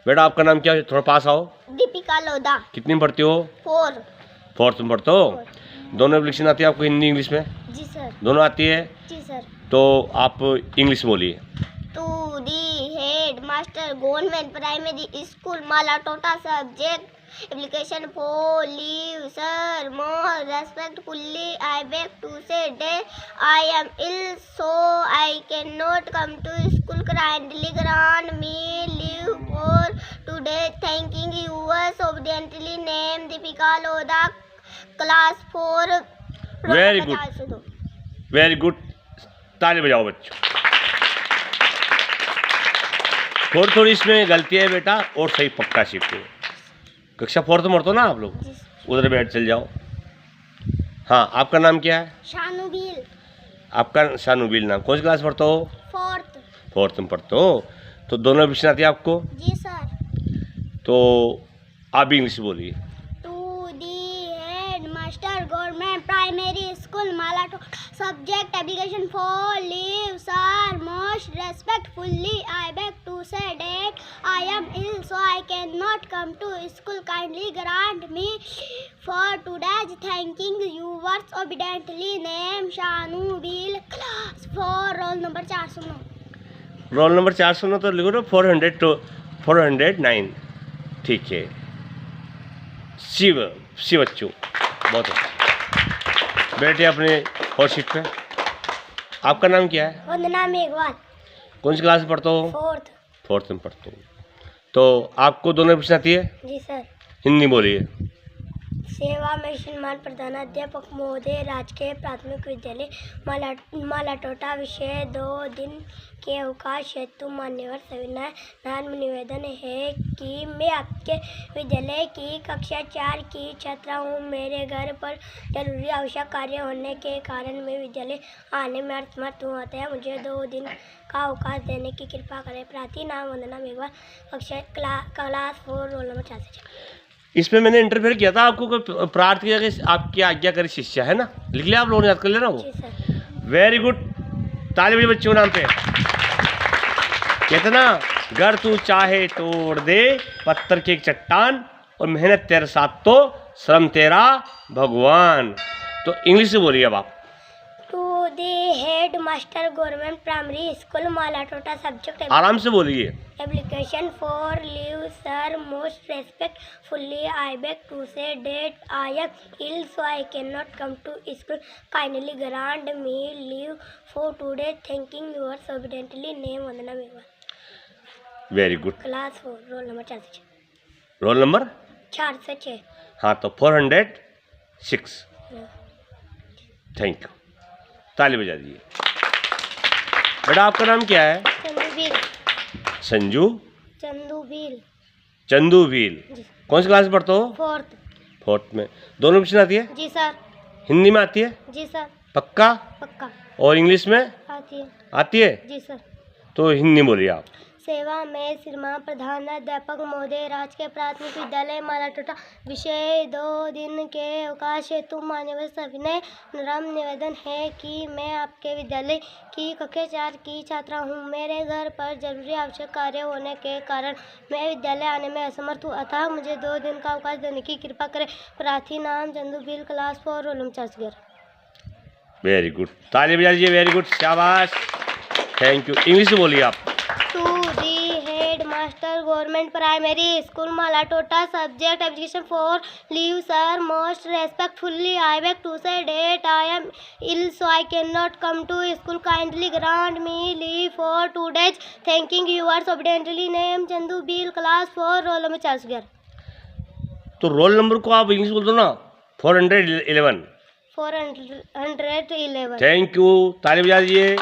बेटा आपका नाम क्या है? थोड़ा पास आओ। दीपिका लोधा। कितनी में पढ़ती हो? 4। फोर्थ में पढ़ते हो। दोनों एप्लीकेशन आती है आपको, हिंदी इंग्लिश में? जी सर। दोनों आती है? जी सर। तो आप इंग्लिश बोलिए। To the head master government primary school Malatota subject application for leave sir more respectfully I beg to say that I am ill so I can not come to school kindly grant me leave for today thanking yours obediently name Deepika Lodha class 4। Very good, very good, ताली बजाओ बच्चों। थोड़ी थोड़ी इसमें गलती है बेटा, और सही पक्का सीखो। कक्षा 4 में पढ़ते हो ना आप लोग? उधर बैठ चल जाओ। हाँ, आपका नाम क्या है? शानुबील। आपका शानुबील नाम। कौन सी क्लास पढ़ते हो? 4th में पढ़ते हो। तो दोनों विषय आती है आपको? जी सर। तो आप भी इंग्लिश बोलिए। To the head master government primary school Malatota subject application for leave sir most respectfully I beg to say that I am ill so I can not come to school kindly grant me for today's thanking yours obediently name Shanubil class 4 roll number 409। Roll number 409 तो लिखो ना, 400 to 409। ठीक है। शिव बच्चों बहुत अच्छा। बैठे अपने हॉट सीट पे। आपका नाम क्या है? वंदना मेघवाल। कौन सी क्लास में पढ़ते हो? 4th में पढ़ते हो। तो आपको दोनों विषय आती है? जी सर। हिंदी बोलिए। सेवा में श्रीमान प्रधानाध्यापक महोदय राजकीय प्राथमिक विद्यालय मालाटोटा विषय 2 दिन के अवकाश हेतु मान्यवर सविनय नाम निवेदन है कि मैं आपके विद्यालय की कक्षा 4 की छात्रा हूँ। मेरे घर पर जरूरी आवश्यक कार्य होने के कारण मैं विद्यालय आने में असमर्थ हूँ, अतः मुझे 2 दिन का अवकाश देने की कृपा करें। प्रार्थी नाम वंदना मेघवाल, कक्षा क्लास 4 रोल नंबर 4। इसमें मैंने इंटरफेयर किया था आपको, कोई प्रार्थी किया कि आपकी आज्ञाकारी शिष्य है ना? लिख लिया आप लोगों ने? याद कर लेना वो। वेरी गुड, ताली बजाओ बच्चों नाम पे। कितना घर तू चाहे तोड़ दे पत्थर की एक चट्टान, और मेहनत तेरे साथ तो श्रम तेरा भगवान। तो इंग्लिश से बोलिए अब आप। To the head master government primary school Malatota subject आराम से बोलिए। Application for leave sir most respectfully I beg to say that I am ill so I can not come to school kindly grant me leave for today thanking yours obediently name Vandana Meghwal. Very good. Class 4 roll number 4 से 6। Role number 4 से 6। हाँ, तो 406। Thank you, ताली बजा दीजिए। बेटा आपका नाम क्या है? संजू चंदूबील। कौन सी क्लास में पढ़ते हो? 4th में। दोनों विषय आती है? जी सर। हिंदी में आती है? जी सर। पक्का? और इंग्लिश में आती है? आती है। जी सर। तो हिंदी बोलिए आप। सेवा में श्रीमान प्रधानाध्यापक महोदय राजकीय प्राथमिक विद्यालय मालाटोटा विषय 2 दिन के अवकाश हेतु मान्यवर सविनय नम्र निवेदन है कि मैं आपके विद्यालय की कक्षा 4 की छात्रा हूँ। मेरे घर पर जरूरी आवश्यक कार्य होने के कारण मैं विद्यालय आने में असमर्थ हूँ, अतः मुझे 2 दिन का अवकाश देने की कृपा करें। प्रार्थी नाम Chandubil, class 4 roll number 4। Very good, ताली बजा दीजिए। वेरी गुड, शाबाश, थैंक यू। इंग्लिश में बोलिए आप। Master government primary school Malatota subject application for leave sir most respectfully I beg to say that I am ill so I can not come to school kindly grant me leave for 2 days thanking yours obediently name Chandubil, class 4 roll number 411। तो roll number को आप English बोल दो ना। 411। Thank you, ताली बजा दीजिए।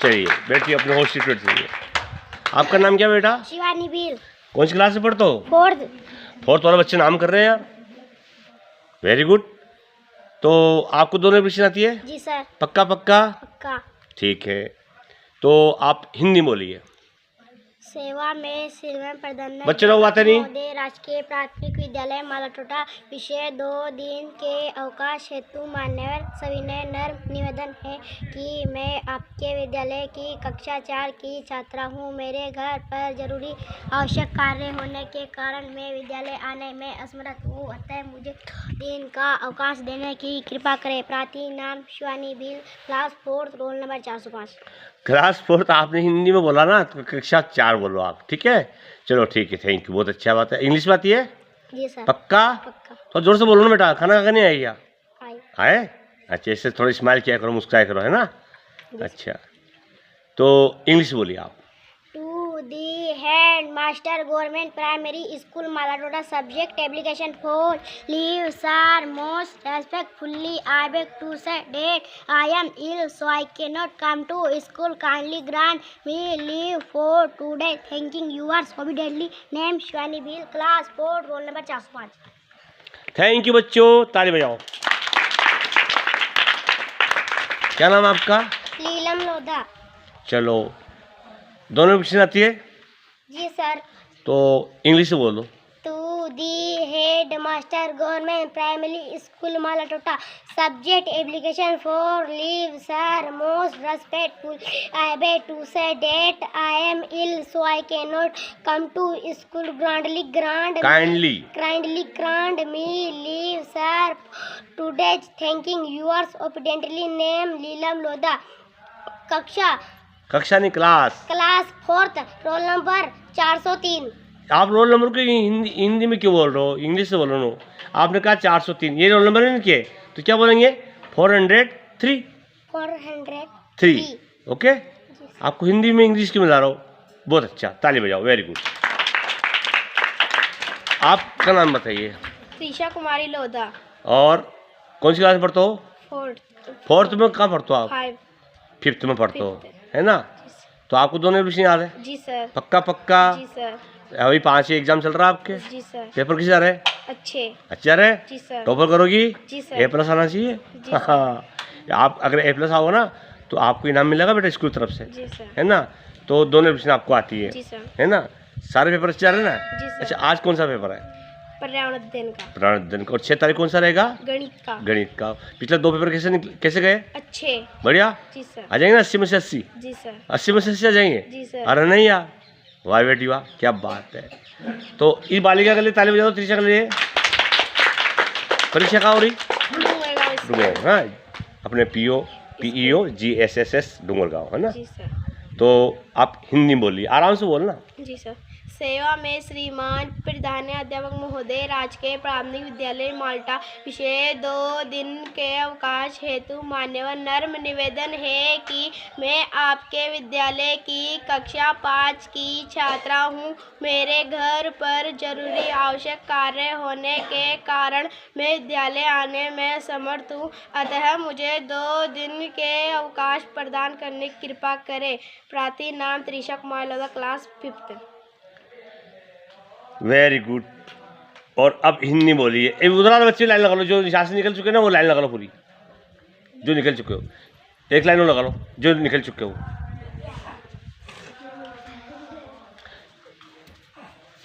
चलिए बैठिए अपने होस्ट सीट पे चलिए। आपका नाम क्या बेटा? शिवानी बील। कौन सी क्लास में पढ़ते हो? 4th वाले बच्चे नाम कर रहे हैं यार। Very good. तो आपको दोनों विषय आती है? जी सर। पक्का? ठीक है, तो आप हिंदी बोलिए। सेवा में श्रीमान प्रधानाध्यापक बच्चे लोग आते नहीं? महोदय राजकीय प्राथमिक विद्यालय मालाटोटा विषय 2 दिन के अवकाश हेतु मान्यवर सविनय नर्म निवेदन है कि मैं आपके विद्यालय की कक्षा 4 की छात्रा हूँ। मेरे घर पर जरूरी आवश्यक कार्य होने के कारण मैं विद्यालय आने में असमर्थ हूँ, अतः मुझे दिन का अवकाश देने की कृपा करें। प्रार्थी नाम Shivani Bhil, class 4, roll number 405। Class 4 आपने हिंदी में बोला ना, तो कक्षा 4 बोलो आप, ठीक है? चलो ठीक है, थैंक यू, बहुत अच्छा बात है। इंग्लिश में आती है? जी सर। पक्का? पक्का। तो जोर से बोलो ना बेटा, खाना खा नहीं आएगा? आई। आए? अच्छा, इससे थोड़ी स्माइल किया करो, मुस्कुराया करो, है ना? अच्छा, तो इंग्लिश बोलिए आप। To the head master government primary school Malatota subject application for leave sir most respectfully I beg to say that I am ill so I can not come to school kindly grant me leave for today thanking yours obediently name Shivani Bhil, class 4, roll number 405। Thank you बच्चों, ताली बजाओ। क्या नाम है आपका? लीलम लोधा। चलो, दोनों question आती है? जी सर। तो इंग्लिश से बोलो। To the head master government primary school Malatota subject application for leave sir most respectful I beg to say that I am ill so I can not come to school kindly grant me leave sir today thanking yours obediently name Leelam Lodha, कक्षा नहीं, class 4th, roll number 403। आप roll number को हिंदी में क्यों बोल रहे हो? English से बोलो नो। आपने कहा 403, ये रोल नंबर नहीं किए तो क्या बोलेंगे? 403। ओके, आपको हिंदी में इंग्लिश क्यों मिला रहा हो? बहुत अच्छा, ताली बजाओ, वेरी गुड। आपका नाम बताइए। त्रिशा कुमारी लोधा। और कौन सी क्लास में पढ़ते हो? 4th में। कहाँ पढ़ते हो आप? 5th में पढ़ते हो, है ना? तो आपको दोनों विषय याद है? जी सर। पक्का? जी सर। अभी 5 एग्जाम चल रहा है आपके? जी सर। पेपर कैसे जा रहे? अच्छे जा रहे? जी सर। टॉपर करोगी? जी सर। A+ आना चाहिए। हाँ, आप अगर A+ आओगे ना तो आपको इनाम मिलेगा बेटा स्कूल तरफ से, जी सर। है ना? तो दोनों विषय आपको आती है, जी सर। है ना? सारे पेपर अच्छे जा रहे हैं ना? जी सर। अच्छा, आज कौन सा पेपर है? पर्यावरण अध्ययन का। पर्यावरण अध्ययन का। और 6 तारीख कौन सा रहेगा? गणित का। पिछले 2 पेपर कैसे गए? अच्छे। बढ़िया। जी सर। आ जाएंगे ना 80 में से 80? जी सर। 80 में से 80 आ जाएंगे? जी सर। अरे नहीं यार, वाह बेटी वाह, क्या बात है। तो इस बालिका के लिए ताली बजा दो, त्रिशा के लिए। परीक्षा कहाँ हो रही? डूंगरगांव। हाँ, अपने PEO GSSS डूंगरगांव, है ना? जी सर। तो आप हिंदी बोलिए, आराम से बोलना। जी सर। सेवा में श्रीमान प्रधानाध्यापक महोदय, राजकीय प्राथमिक विद्यालय माल्टा विषय 2 दिन के अवकाश हेतु मान्यवर नर्म निवेदन है कि मैं आपके विद्यालय की कक्षा 5 की छात्रा हूँ। मेरे घर पर जरूरी आवश्यक कार्य होने के कारण मैं विद्यालय आने में असमर्थ हूँ, अतः मुझे 2 दिन के अवकाश प्रदान करने की कृपा करें। प्रार्थी नाम Trisha Kumari Lodha, class 5th। Very good. और अब हिंदी बोलिए। उधर वाले बच्चे लाइन लगा लो, जो यहाँ से निकल चुके हैं ना वो लाइन लगा लो पूरी, जो निकल चुके हो। एक लाइन और लगा लो जो निकल चुके हो।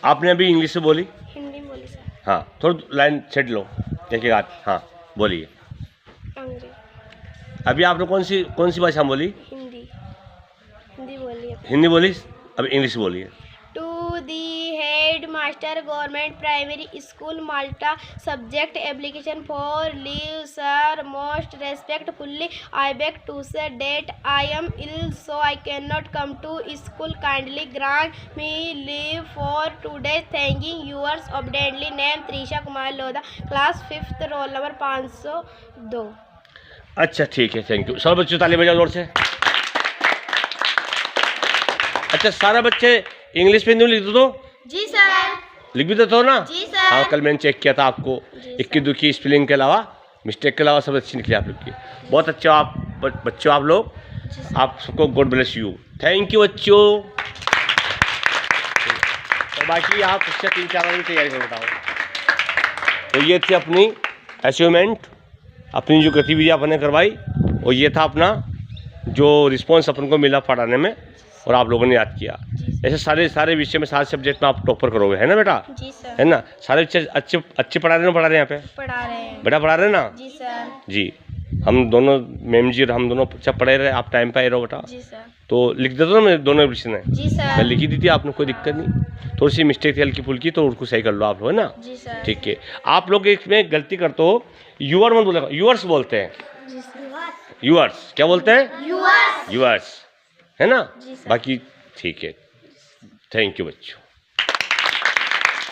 आपने अभी इंग्लिश से बोली? हिंदी बोली सर। हाँ, थोड़ा लाइन छेड़ लो एक आध। हाँ बोलिए। अंग्रेजी। अभी आपने कौन सी भाषा बोली? हिंदी बोलिए। हिंदी बोली, अब इंग्लिश बोलिए। To the head master government primary school Malta subject application for leave sir most respectfully I beg to say that I am ill so I can not come to school kindly grant me leave for today thanking yours obediently name Trisha Kumari Lodha, class 5th, roll number 502। अच्छा ठीक है, thank you. सब बच्चों ताली बजाओ जोर से। अच्छा, सारे बच्चे इंग्लिश में लिख दो तो? जी सर। लिख भी देते हो ना? जी सर। हाँ, कल मैंने चेक किया था आपको, इक्की दुखी स्पेलिंग के अलावा, मिस्टेक के अलावा सब अच्छी निकली आप लोग की। बहुत अच्छा आप बच्चों, आप लोग, आप सबको God bless you. Thank you बच्चों। तो बाकी आप कक्षा 3-4 की तैयारी कर बताओ। तो ये थी अपनी अचीवमेंट, अपनी जो गतिविधि आपने करवाई, और ये था अपना जो रिस्पॉन्स अपन को मिला पढ़ाने में, और आप लोगों ने याद किया। ऐसे सारे विषय में, सारे सब्जेक्ट में आप टॉपर करोगे, है ना बेटा? जी सर। है ना? सारे बच्चे अच्छे पढ़ा रहे हैं, पढ़ा रहे हैं यहाँ पे? पढ़ा रहे हैं। बेटा पढ़ा रहे हैं ना? जी सर। जी, हम दोनों मैम जी और हम दोनों अच्छा पढ़े रहे, आप टाइम पे आए रहो बेटा। जी सर। तो लिख देते हो ना दोनों विषय ने? जी सर। मैं लिखी दी थी, आपने कोई दिक्कत नहीं, थोड़ी सी मिस्टेक थी हल्की फुल्की, तो उसको सही कर लो आप लोग, है ना? जी सर। ठीक है। आप लोग इसमें गलती करते हो, यूअर मत बोलेगा, यूअर्स बोलते हैं। जी सर। यूअर्स क्या बोलते हैं? यूअर्स, है ना? जी सर। बाकी ठीक है। थैंक यू बच्चों।